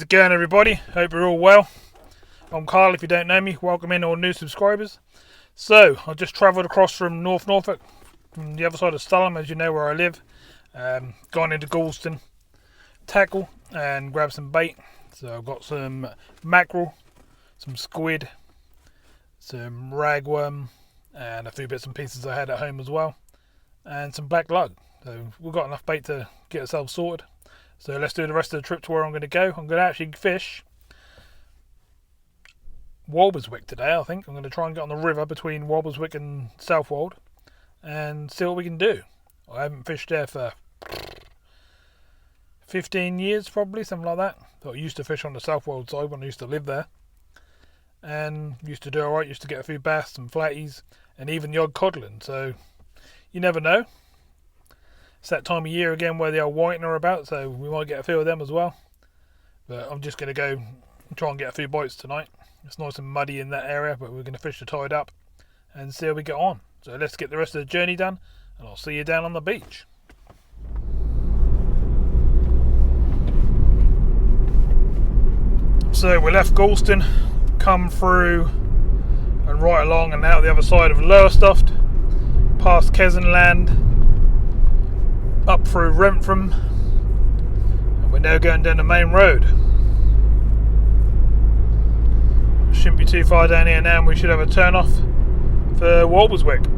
it going, everybody? Hope you're all well. I'm Carl, if you don't know me. Welcome in all new subscribers. So, I just travelled across from North Norfolk, from the other side of Stalham, as you know where I live. Gone into Galston, tackle, and grabbed some bait. So I've got some mackerel, some squid, some ragworm, and a few bits and pieces I had at home as well, and some black lug. So we've got enough bait to get ourselves sorted. So let's do the rest of the trip to where I'm going to go. I'm going to actually fish Walberswick today, I think. I'm going to try and get on the river between Walberswick and Southwold and see what we can do. I haven't fished there for 15 years probably, something like that. But I used to fish on the Southwold side when I used to live there. And used to do alright, used to get a few bass, some flatties, and even the odd codlin. So you never know. It's that time of year again where the old whiting are about, so we might get a few of them as well. But I'm just going to go and try and get a few bites tonight. It's nice and muddy in that area, but we're going to fish the tide up and see how we get on. So let's get the rest of the journey done, and I'll see you down on the beach. So we left Galston, come through and right along and out the other side of Lowestoft, past Kessenland, up through Rentham, and we're now going down the main road. Shouldn't be too far down here now, and we should have a turn off for Walberswick.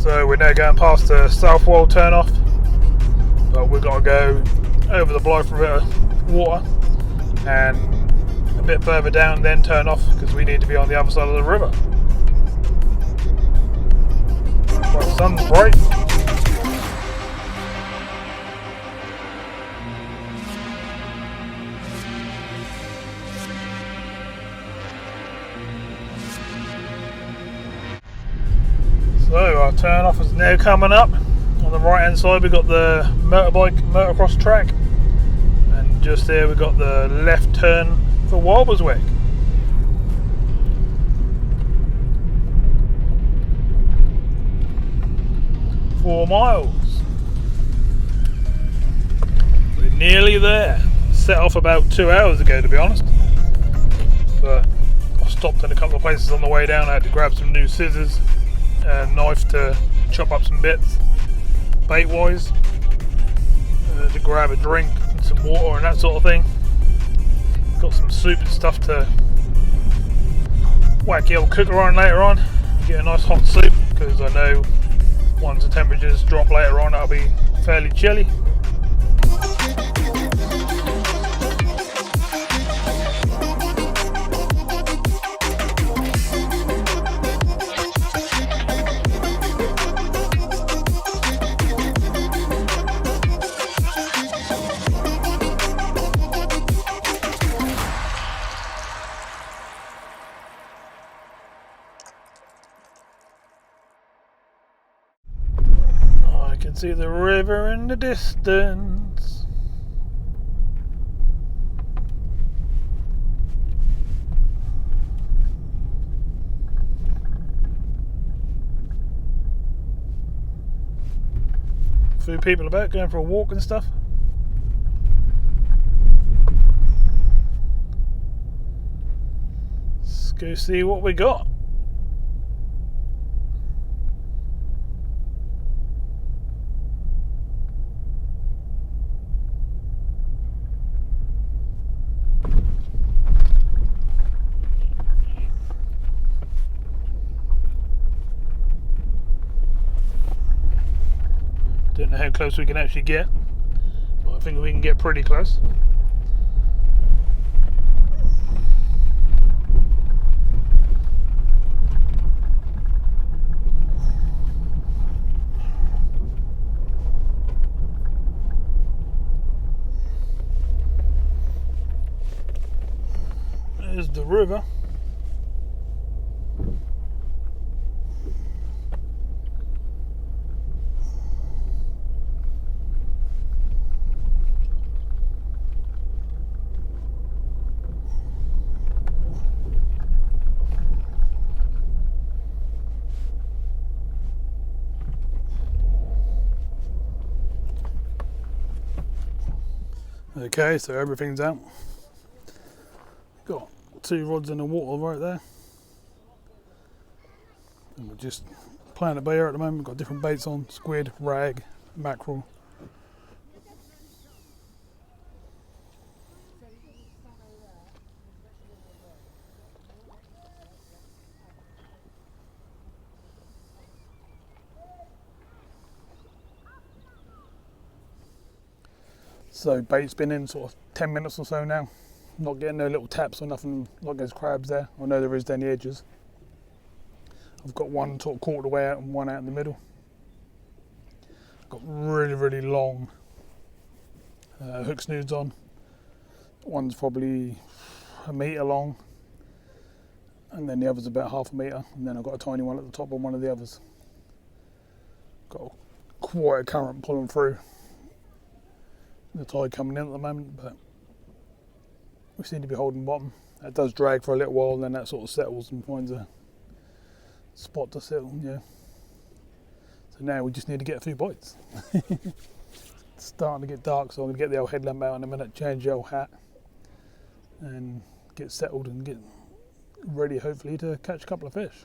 So we're now going past the Southwold turn off, but we've got to go over the Blythe River water and a bit further down, then turn off because we need to be on the other side of the river. Well, the sun's bright. So our turn off is now coming up. On the right hand side we've got the motocross track, and just there we've got the left turn for Walberswick. Four miles. We're nearly there. Set off about 2 hours ago, to be honest, but I stopped in a couple of places on the way down. I had to grab some new scissors, a knife to chop up some bits, bait wise, to grab a drink and some water and that sort of thing. Got some soup and stuff to whack the old cooker on later on, get a nice hot soup, because I know once the temperatures drop later on it'll be fairly chilly. I can see the river in the distance. A few people about going for a walk and stuff. Let's go see what we got. Don't know how close we can actually get, but I think we can get pretty close. the river. Okay, so everything's out. Got 2 rods in the water right there. And we're just playing at bait at the moment. We've got different baits on: squid, rag, mackerel. So bait's been in sort of 10 minutes or so now. Not getting no little taps or nothing like those crabs there. I know there is down the edges. I've got one sort of quarter the way out and one out in the middle. I've got really long hook snoods on. One's probably 1 metre long, and then the other's about 1/2 metre, and then I've got a tiny one at the top on one of the others. Got quite a current pulling through. The tide coming in at the moment, but we seem to be holding bottom. That does drag for a little while, and then that sort of settles and finds a spot to settle. Yeah. So now we just need to get a few bites. It's starting to get dark, so I'm gonna get the old headlamp out in a minute, change the old hat, and get settled and get ready, hopefully, to catch a couple of fish.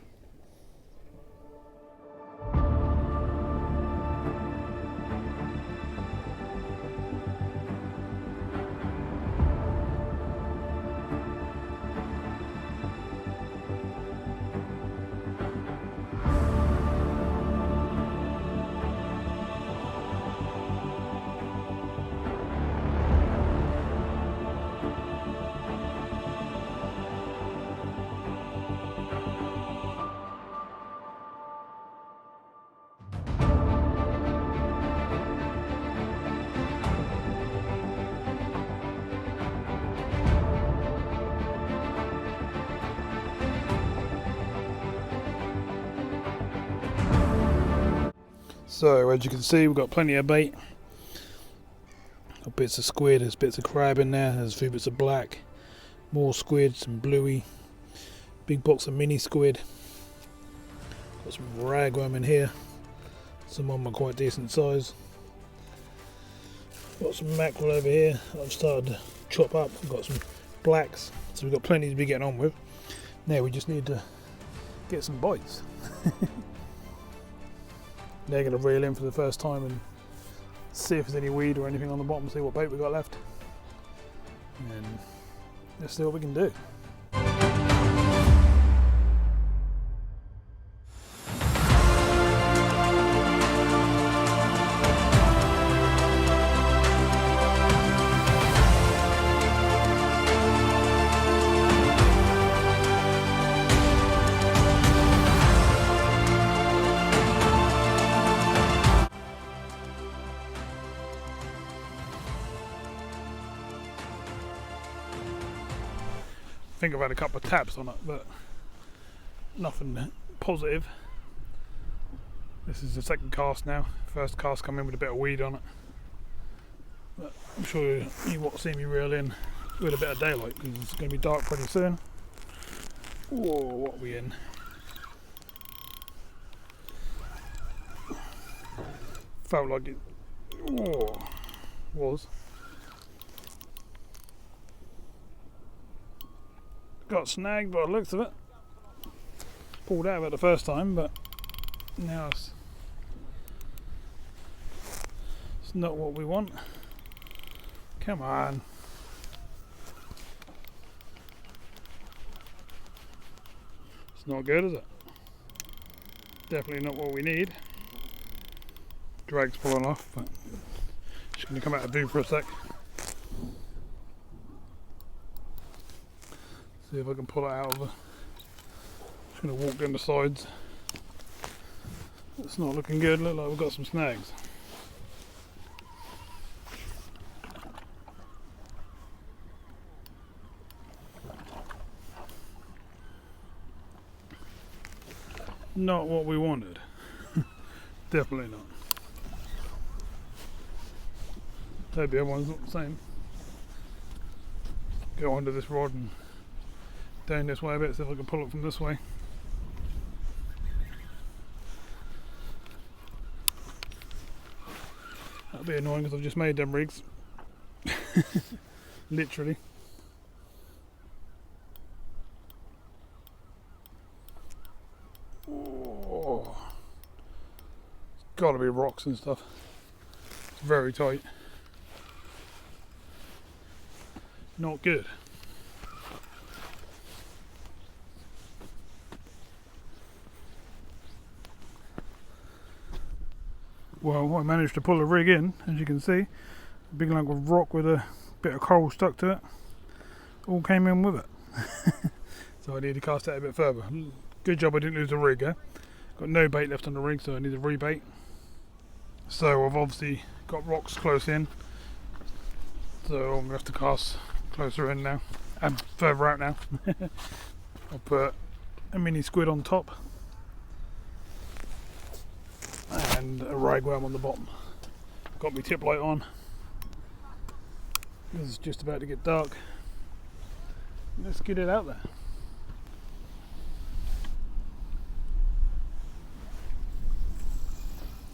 So as you can see, we've got plenty of bait. Got bits of squid, there's bits of crab in there, there's a few bits of black, more squid, some bluey, big box of mini squid. Got some ragworm in here, some of them are quite decent size. Got some mackerel over here I've started to chop up. We've got some blacks, so we've got plenty to be getting on with. Now we just need to get some bites. They're going to reel in for the first time and see if there's any weed or anything on the bottom, see what bait we got left, and let's see what we can do. I think I've had a couple of taps on it, but nothing positive. This is the second cast now. First cast come in with a bit of weed on it, but I'm sure you won't see me reel in with a bit of daylight because it's going to be dark pretty soon. Whoa, what are we in? Felt like it was. Got snagged by the looks of it. Pulled out of it the first time, but now it's not what we want. Come on. It's not good, is it? Definitely not what we need. Drag's pulling off, but just going to come out of view for a sec. See if I can pull it out of the. Just going to walk down the sides. It's not looking good. Look like we've got some snags. Not what we wanted. Definitely not. Maybe everyone's not the same. Go under this rod and down this way a bit, see if I can pull it from this way. That'll be annoying because I've just made them rigs. Literally. Oh. It's gotta be rocks and stuff. It's very tight. Not good. Well, I managed to pull a rig in, as you can see. A big lump of rock with a bit of coral stuck to it. All came in with it. So I need to cast that a bit further. Good job I didn't lose the rig, eh? Got no bait left on the rig, so I need to rebait. So I've obviously got rocks close in. So I'm going to have to cast closer in now. And further out now. I'll put a mini squid on top. And a ragworm on the bottom. Got my tip light on. It's just about to get dark. Let's get it out there.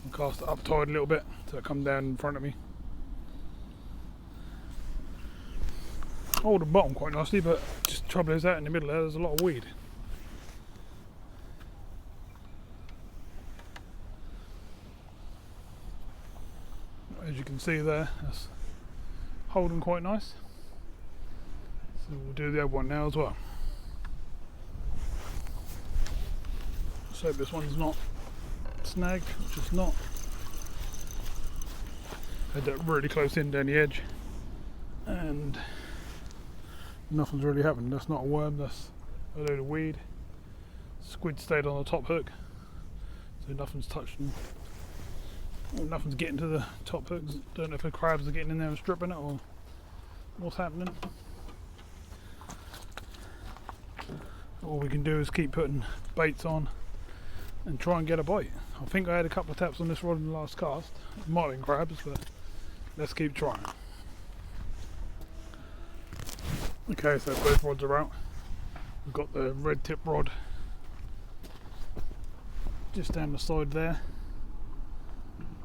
I'll cast it up tide a little bit so it come down in front of me. Hold the bottom quite nicely, but just the trouble is out in the middle there's a lot of weed. As you can see there, that's holding quite nice. So we'll do the other one now as well. Let's hope this one's not snagged, which it's not. Had that really close in down the edge and nothing's really happened. That's not a worm, that's a load of weed. Squid stayed on the top hook, so nothing's touched them. Well, nothing's getting to the top hooks. Don't know if the crabs are getting in there and stripping it or what's happening. All we can do is keep putting baits on and try and get a bite. I think I had a couple of taps on this rod in the last cast. It might have been crabs, but let's keep trying. Okay, so both rods are out. We've got the red tip rod just down the side there.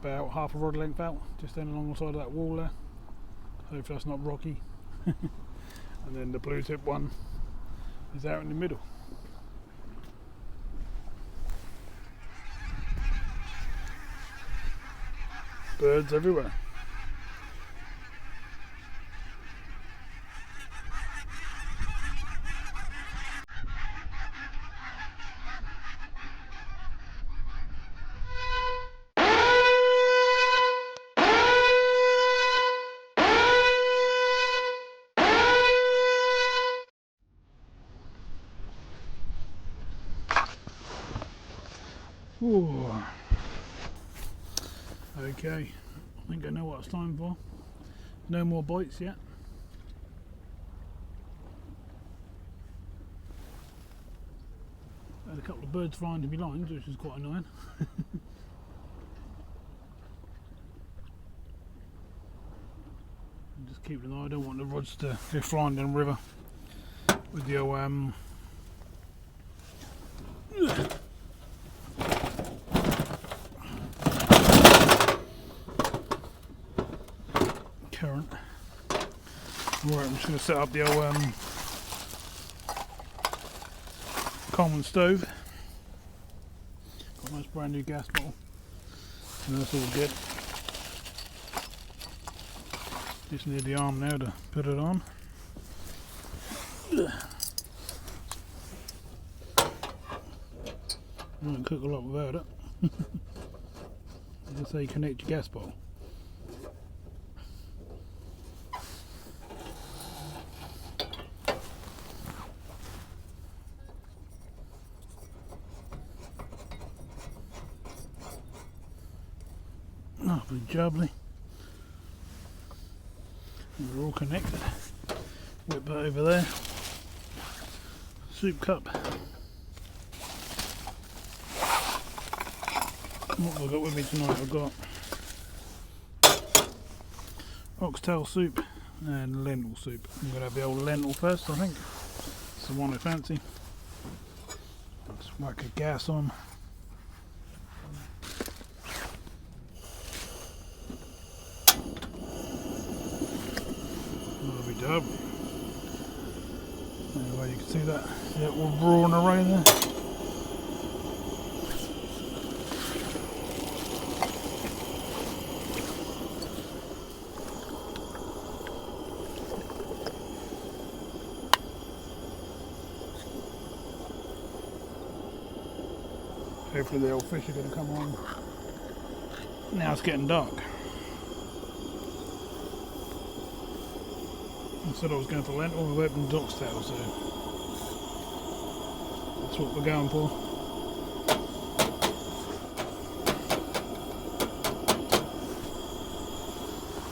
About half a rod length out, just down along the side of that wall there. Hopefully that's not rocky. And then the blue tip one is out in the middle. Birds everywhere. Ooh. Okay, I think I know what it's time for. No more bites yet. Had a couple of birds flying to me lines, which is quite annoying. Just keep an eye, I don't want the rods to go flying down the river with the current. Right, I'm just going to set up the old common stove. Got a nice brand new gas bottle. And that's all good. Just need the arm now to put it on. Won't cook a lot without it. That's how you connect your gas bottle. Lovely jubbly. We're all connected. Whip that over there. What have I got with me tonight? I've got oxtail soup and lentil soup. I'm going to have the old lentil first, I think. It's the one I fancy. Let's whack a gas on. Lovely lovely. Anyway, you can see that all roaring around there. Hopefully the old fish are going to come on. Now it's getting dark. I said I was going for lentil, we've opened oxtail, so that's what we're going for.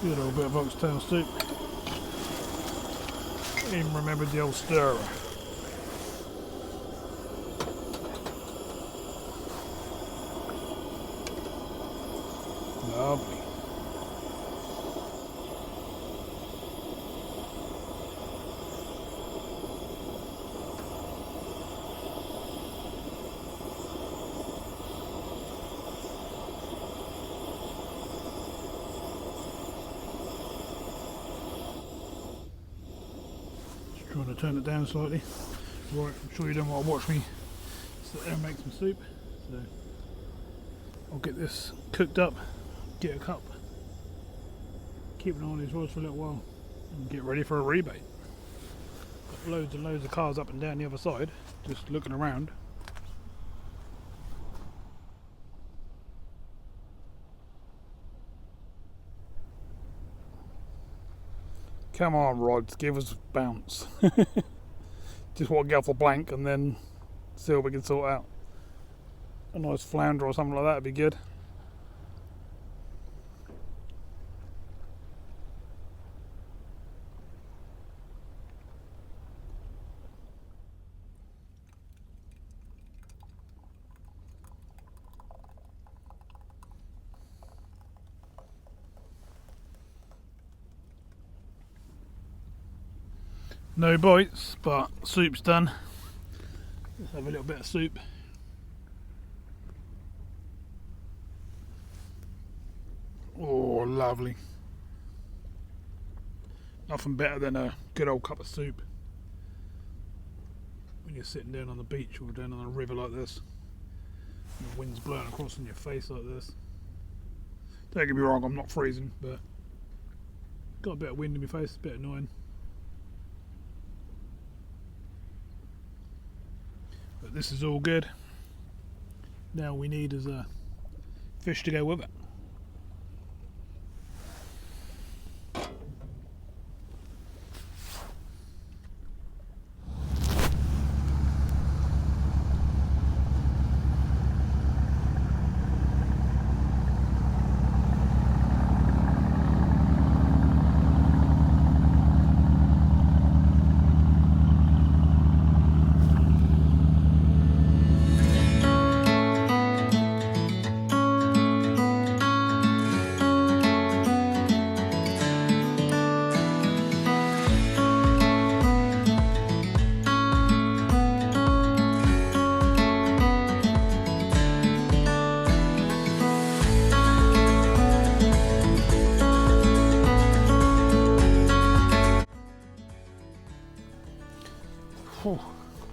Good old bit of oxtail soup. Even remembered the old stirrer. Lovely. Just trying to turn it down slightly. Right, I'm sure you don't want to watch me sit there and make some soup. So I'll get this cooked up. Get a cup, keep an eye on these rods for a little while and get ready for a rebate. Got loads and loads of cars up and down the other side, just looking around. Come on rods, give us a bounce. Just want to get off the blank and then see what we can sort out. A nice flounder or something like that would be good. No bites, but soup's done. Let's have a little bit of soup. Oh, lovely. Nothing better than a good old cup of soup when you're sitting down on the beach or down on a river like this. And the wind's blowing across on your face like this. Don't get me wrong, I'm not freezing, but got a bit of wind in my face, a bit annoying. But this is all good. Now all we need is a fish to go with it.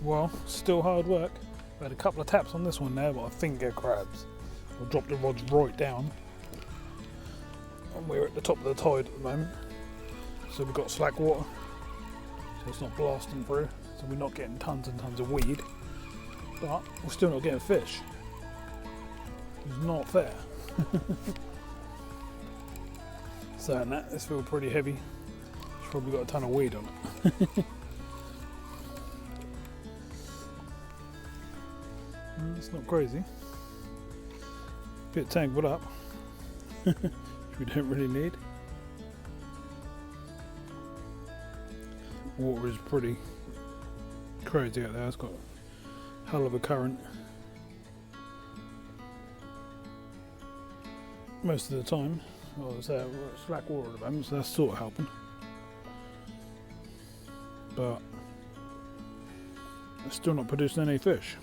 Well, still hard work. I had a couple of taps on this one there, but I think they're crabs. I'll drop the rods right down. And we're at the top of the tide at the moment. So we've got slack water. So it's not blasting through. So we're not getting tons and tons of weed. But we're still not getting fish. It's not fair. Saying that, this feels pretty heavy. It's probably got a ton of weed on it. It's not crazy. Bit tangled up, which we don't really need. Water is pretty crazy out there. It's got a hell of a current. most of the time. Well, it's slack water at the moment, so that's sort of helping. But it's still not producing any fish.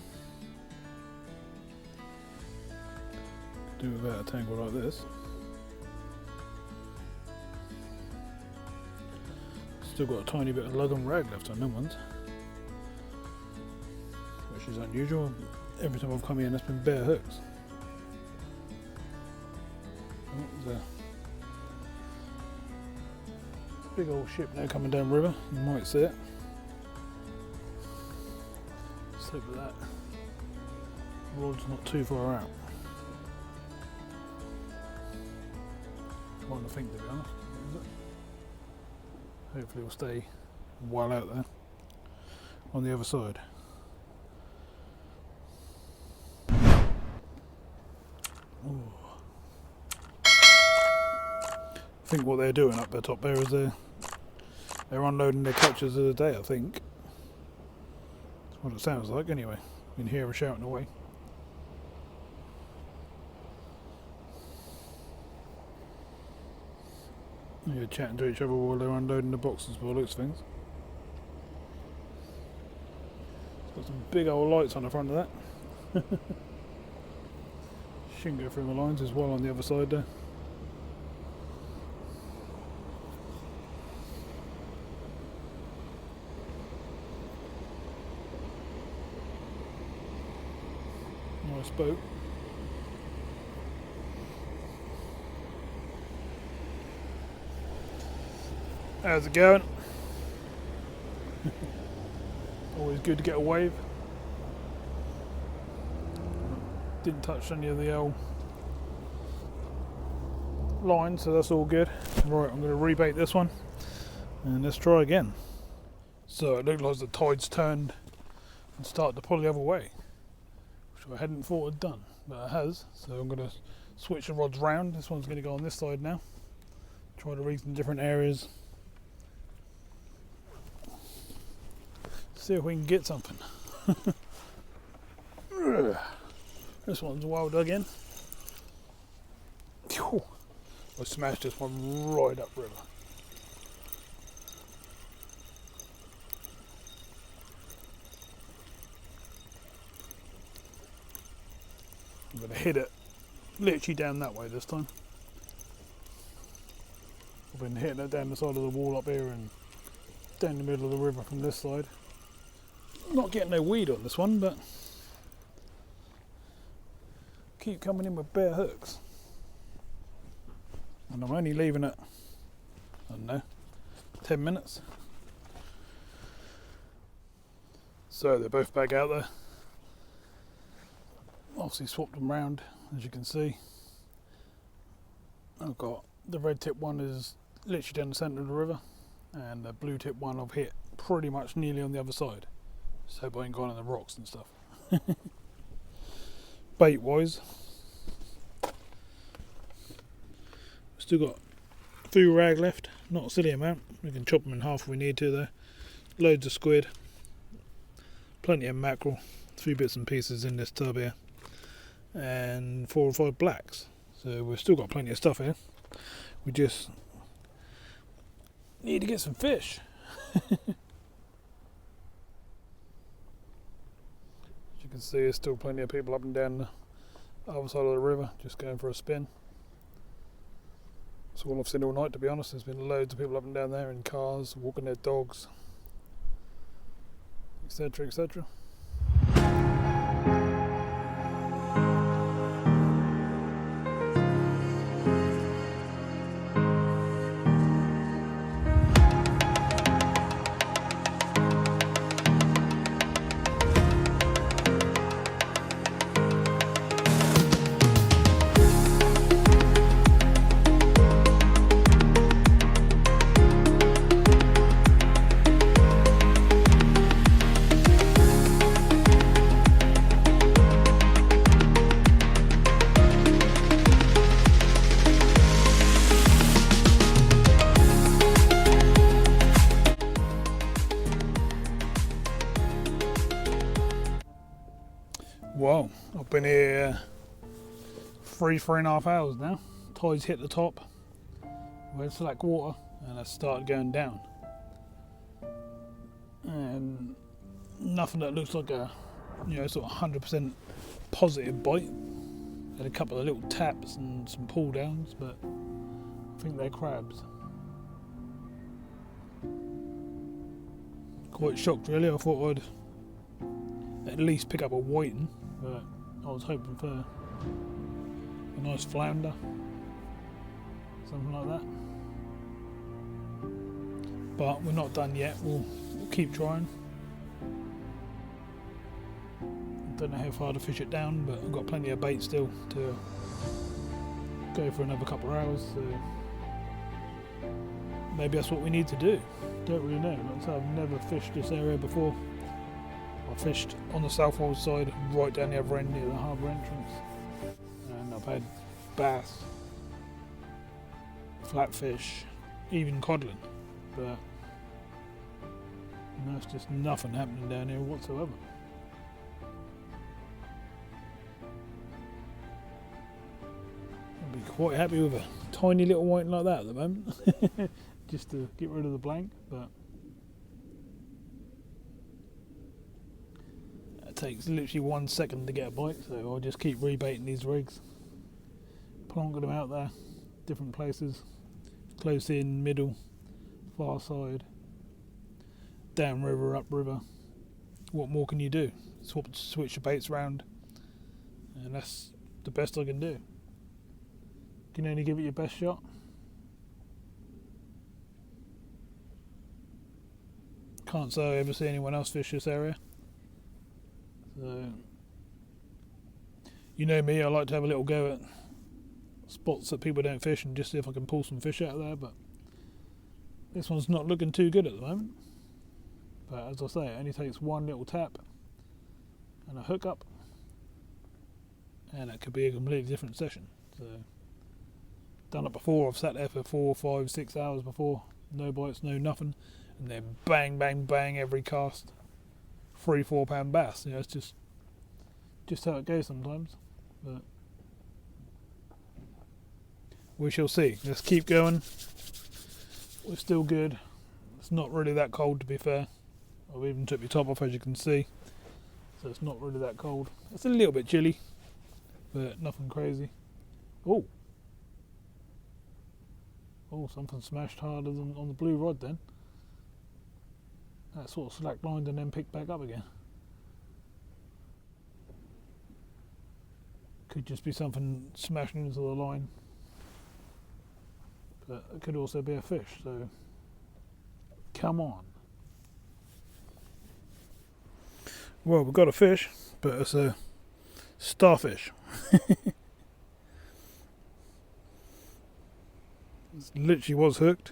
Do without a tangle like this. Still got a tiny bit of lug and rag left on them ones, which is unusual. Every time I've come in, it's been bare hooks. Oh, there's a big old ship now coming down river. You might see it. Let's hope that rod's not too far out. Trying to think, to be honest. Hopefully it'll stay well out there on the other side. Ooh. I think what they're doing up the top there is they're unloading their catches of the day, I think. That's what it sounds like anyway. You can hear them shouting away. They're chatting to each other while they're unloading the boxes by the looks of things. It's got some big old lights on the front of that. Shouldn't go through the lines as well on the other side there. Nice boat. How's it going? Always good to get a wave. Didn't touch any of the old lines, so that's all good. Right, I'm going to rebait this one and let's try again. So it looks like the tide's turned and started to pull the other way, which I hadn't thought I'd done, but it has. So I'm going to switch the rods round. This one's going to go on this side now. Try to read some different areas. See if we can get something. This one's well dug in. I smashed this one right up river. I'm going to hit it literally down that way this time. I've been hitting it down the side of the wall up here and down the middle of the river from this side. Not getting no weed on this one, but keep coming in with bare hooks. And I'm only leaving it, I don't know, 10 minutes. So they're both back out there. Obviously swapped them round, as you can see. I've got the red tip one is literally down the centre of the river, and the blue tip one I've hit pretty much nearly on the other side. Just hope I ain't gone on the rocks and stuff. Bait wise, still got a few rag left, not a silly amount. We can chop them in half if we need to there. Loads of squid, plenty of mackerel, a few bits and pieces in this tub here, and 4 or 5 blacks. So we've still got plenty of stuff here. We just need to get some fish. As you can see, there's still plenty of people up and down the other side of the river just going for a spin. That's all I've seen all night, to be honest. There's been loads of people up and down there in cars, walking their dogs, etc, etc. Wow, I've been here 3.5 hours now, tides hit the top where it's slack water, and I started going down. And nothing that looks like a, sort of 100% positive bite. Had a couple of little taps and some pull downs, but I think they're crabs. Quite shocked really. I thought I'd at least pick up a whiting, but I was hoping for a nice flounder, something like that. But we're not done yet. We'll keep trying. Don't know how far to fish it down, but I've got plenty of bait still to go for another couple of hours, so maybe that's what we need to do. Don't really know. Like I said, I've never fished this area before. I fished on the South Waterside, right down the other end near the harbour entrance, and I've had bass, flatfish, even codling, but there's just nothing happening down here whatsoever. I'd be quite happy with a tiny little whiting like that at the moment, just to get rid of the blank, but it takes literally 1 second to get a bite, so I'll just keep rebaiting these rigs, plonking them out there, different places, close in, middle, far side, down river, up river. What more can you do? Switch the baits around, and that's the best I can do. You can only give it your best shot. Can't say I ever see anyone else fish this area. So, you know me, I like to have a little go at spots that people don't fish and just see if I can pull some fish out of there, but this one's not looking too good at the moment. But as I say, it only takes one little tap and a hook up, and it could be a completely different session. So, done it before. I've sat there for 4, 5, 6 hours before, no bites, no nothing, and then bang, bang, bang every cast, 3-4 pound bass. It's just how it goes sometimes. But we shall see. Let's keep going. We're still good. It's not really that cold, to be fair. I've even took my top off, as you can see, so it's not really that cold. It's a little bit chilly, but nothing crazy. Oh, something smashed harder than on the blue rod then. That sort of slacklined and then picked back up again. Could just be something smashing into the line, but it could also be a fish, so come on. Well, we've got a fish, but it's a starfish. It literally was hooked.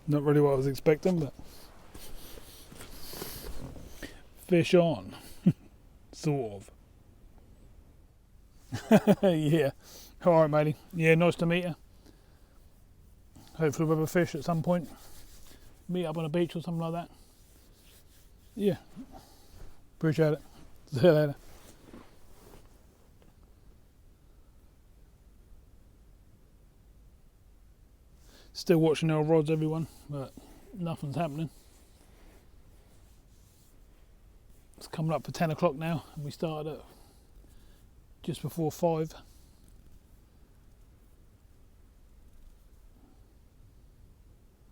Not really what I was expecting, but fish on. Sort of. Yeah. Alright, matey. Yeah, nice to meet you. Hopefully we'll have a fish at some point. Meet up on a beach or something like that. Yeah. Appreciate it. See you later. Still watching our rods, everyone, but nothing's happening. It's coming up for 10 o'clock now, and we started at just before 5.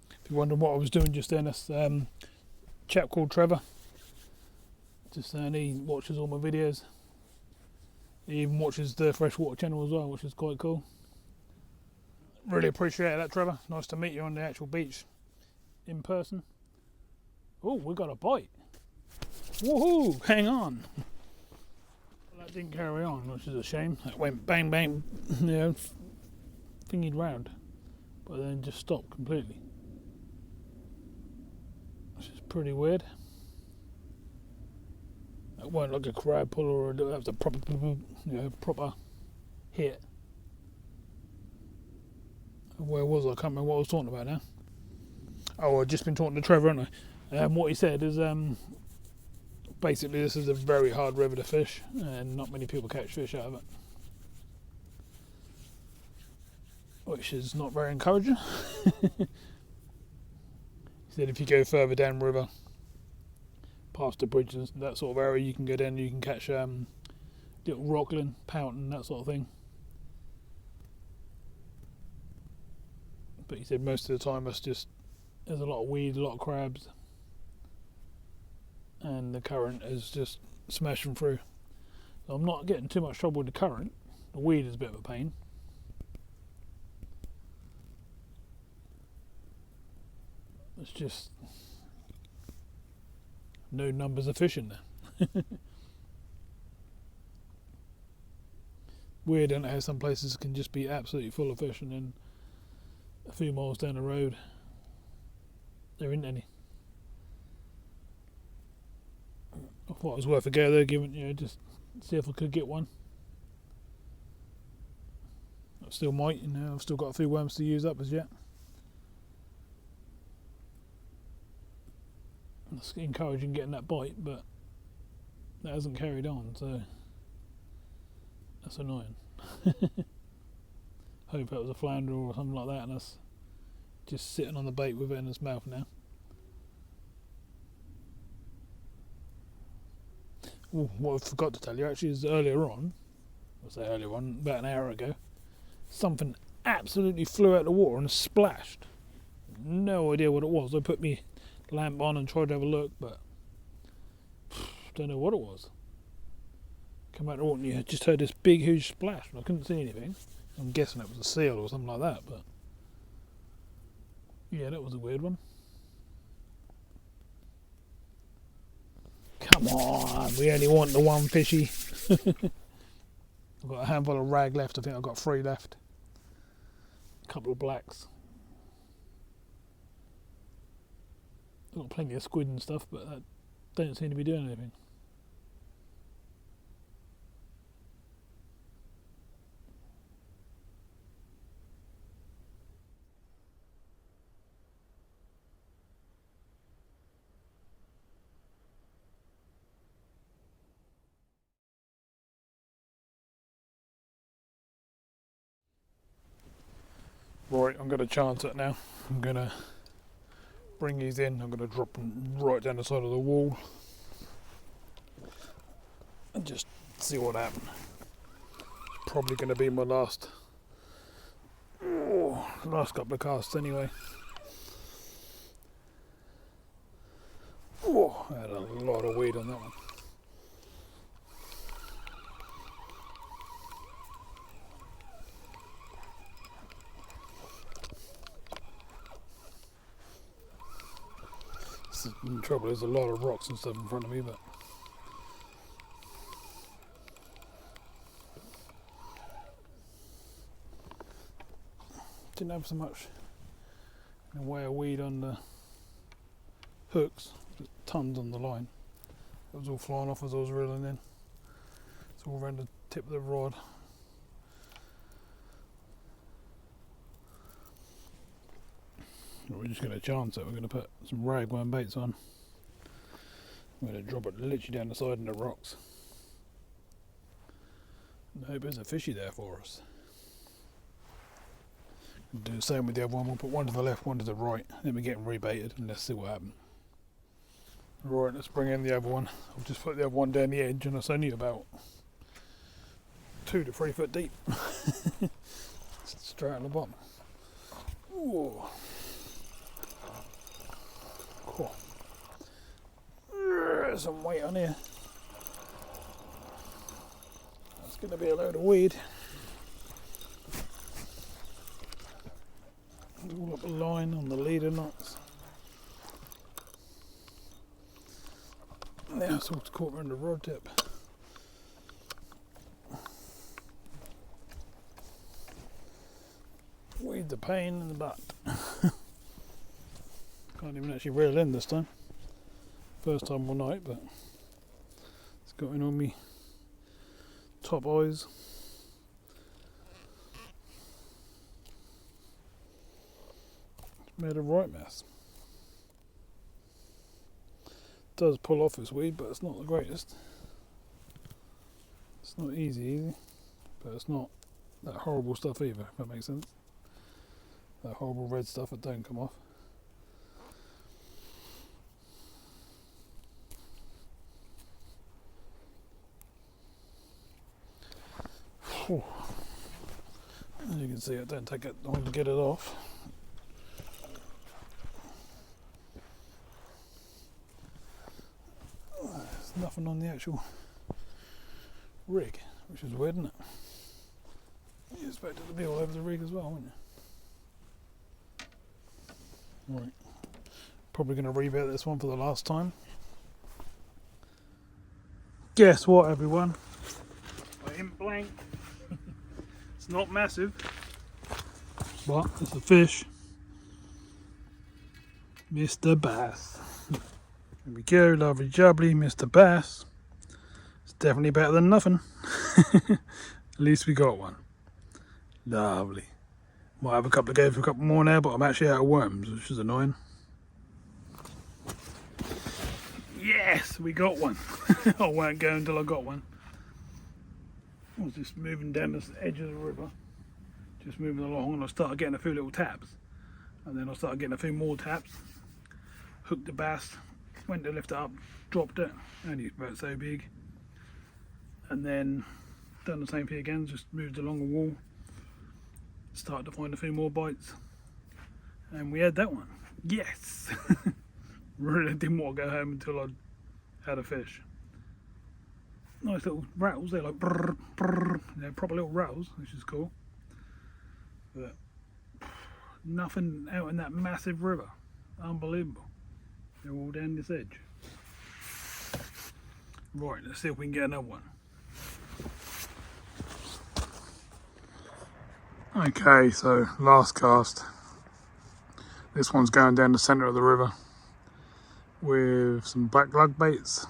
If you're wondering what I was doing just then, that's a chap called Trevor. Just saying, he watches all my videos. He even watches the freshwater channel as well, which is quite cool. Really appreciate that, Trevor. Nice to meet you on the actual beach in person. Oh, we got a bite. Woohoo! Hang on. Well, that didn't carry on, which is a shame. That went bang, bang, thingied round, but then just stopped completely, which is pretty weird. That weren't like a crab pull, or that was a proper, proper hit. Where was I? I can't remember what I was talking about now. Oh, I've just been talking to Trevor, haven't I? What he said is basically this is a very hard river to fish, and not many people catch fish out of it. which is not very encouraging. He said if you go further down river, past the bridge and that sort of area, you can go down and you can catch little rockland, pouting, that sort of thing. But he said most of the time there's a lot of weed, a lot of crabs, and the current is just smashing through. So I'm not getting too much trouble with the current. The weed is a bit of a pain. It's just no numbers of fish in there. Weird, isn't it, how some places can just be absolutely full of fish and then a few miles down the road there isn't any. I thought it was worth a go there, just see if I could get one. I still might, I've still got a few worms to use up as yet. It's encouraging getting that bite, but that hasn't carried on, so that's annoying. Hope that was a flounder or something like that, and that's just sitting on the bait with it in its mouth now. Ooh, what I forgot to tell you actually is earlier on, about an hour ago, something absolutely flew out of the water and splashed. No idea what it was. I put my lamp on and tried to have a look, but don't know what it was. Come out of the water and you just heard this big huge splash and I couldn't see anything. I'm guessing it was a seal or something like that, but yeah, that was a weird one. Come on, we only want the one fishy. I've got a handful of rag left. I think I've got 3 left. A couple of blacks. I've got plenty of squid and stuff, but that don't seem to be doing anything. Right, I'm going to chance it now. I'm going to bring these in. I'm going to drop them right down the side of the wall and just see what happens. Probably going to be my last couple of casts anyway. Oh, I had a lot of weight on that one. The trouble is, a lot of rocks and stuff in front of me, but didn't have so much in the way of weed on the hooks, just tons on the line. It was all flying off as I was reeling in. It's all around the tip of the rod. We're just going to chance it. We're going to put some ragworm baits on. We're going to drop it literally down the side of the rocks. And hope there's a fishy there for us. We'll do the same with the other one. We'll put one to the left, one to the right. Then we get them rebaited and let's see what happens. Right, let's bring in the other one. I've just put the other one down the edge and it's only about 2 to 3 foot deep. Straight on the bottom. Ooh. Cool. There's some weight on here. That's going to be a load of weed. All up the line on the leader knots. Now it's all caught around the rod tip. Weed the pain in the butt. Can't even actually reel in this time. First time all night, but it's got in on me top eyes. It's made a right mess. It does pull off this weed, but it's not the greatest. It's not easy, but it's not that horrible stuff either, if that makes sense. That horrible red stuff that don't come off. Whew. As you can see, it don't take it long to get it off. There's nothing on the actual rig, which is weird, isn't it? You expect it to be all over the rig as well, wouldn't you? Right. Probably going to rebait this one for the last time. Guess what, everyone? I ain't blank. It's not massive, but it's a fish. Mr. Bass. There we go, lovely jubbly, Mr. Bass. It's definitely better than nothing. At least we got one. Lovely. Might have a couple of goes for a couple more now, but I'm actually out of worms, which is annoying. Yes, we got one. I won't go until I got one. I was just moving down the edge of the river, just moving along, and I started getting a few little taps, and then I started getting a few more taps. Hooked the bass, went to lift it up, dropped it, only about so big, and then done the same thing again, just moved along the wall, started to find a few more bites, and we had that one. Yes. Really didn't want to go home until I had a fish. Nice little rattles, they're like brrr, brrr. They're proper little rattles, which is cool. But nothing out in that massive river. Unbelievable. They're all down this edge. Right, let's see if we can get another one. Okay, so last cast. This one's going down the centre of the river with some black lug baits.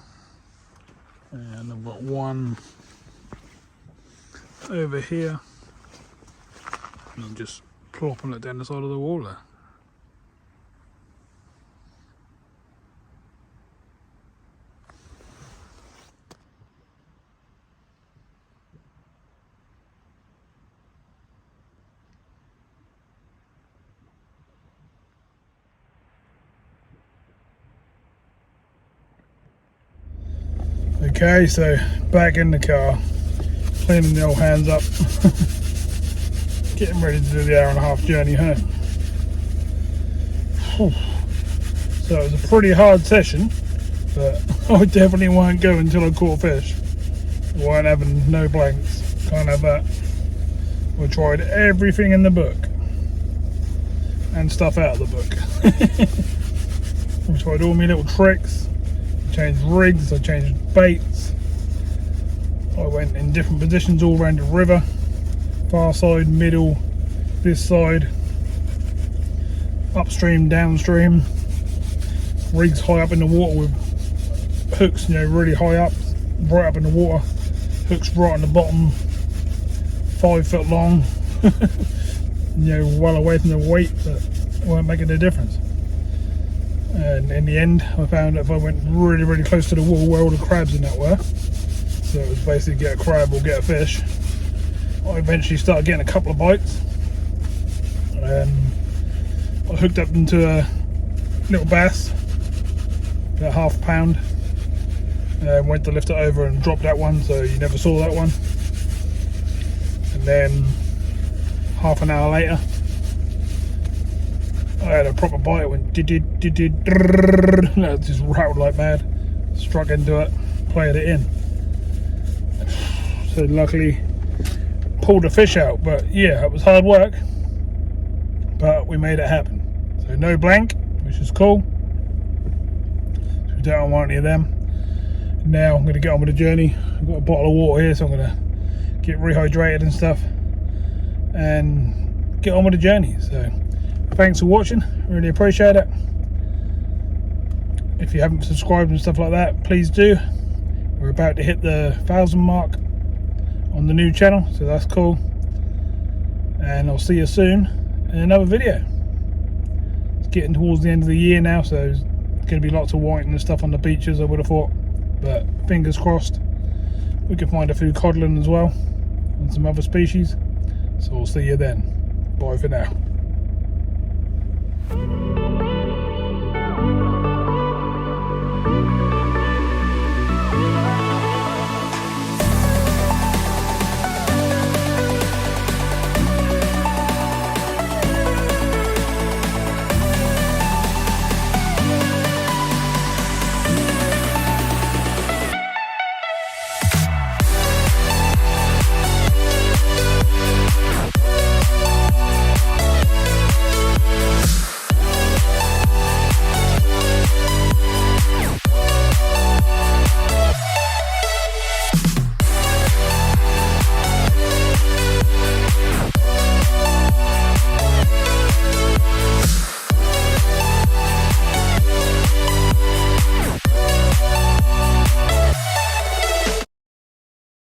And I've got one over here, and I'm just plopping it down the side of the wall there. Okay, so back in the car, cleaning the old hands up, getting ready to do the 1.5-hour journey home. So it was a pretty hard session, but I definitely won't go until I caught fish. I won't having no blanks, can't have that. I tried everything in the book and stuff out of the book. I tried all my little tricks. Changed rigs, I changed baits, I went in different positions all around the river, far side, middle, this side, upstream, downstream, rigs high up in the water with hooks, you know, really high up, right up in the water, hooks right on the bottom, 5 foot long, you know, well away from the weight, but it won't make a difference. And in the end, I found that if I went really, really close to the wall where all the crabs and that were, so it was basically get a crab or get a fish, I eventually started getting a couple of bites. I hooked up into a little bass, about ½ pound, and went to lift it over and dropped that one, so you never saw that one. And then half an hour later, I had a proper bite. It went did it just rattled like mad. Struck into it, played it in. So luckily pulled a fish out, but yeah, it was hard work, but we made it happen. So no blank, which is cool. So we don't want any of them. Now I'm going to get on with the journey. I've got a bottle of water here, so I'm going to get rehydrated and stuff and get on with the journey. So thanks for watching, really appreciate it. If you haven't subscribed and stuff like that, please do. We're about to hit the 1,000 mark on the new channel, so that's cool. And I'll see you soon in another video. It's getting towards the end of the year now, so there's going to be lots of whiting and stuff on the beaches, I would have thought. But fingers crossed, we can find a few codlin as well, and some other species. So I'll see you then. Bye for now.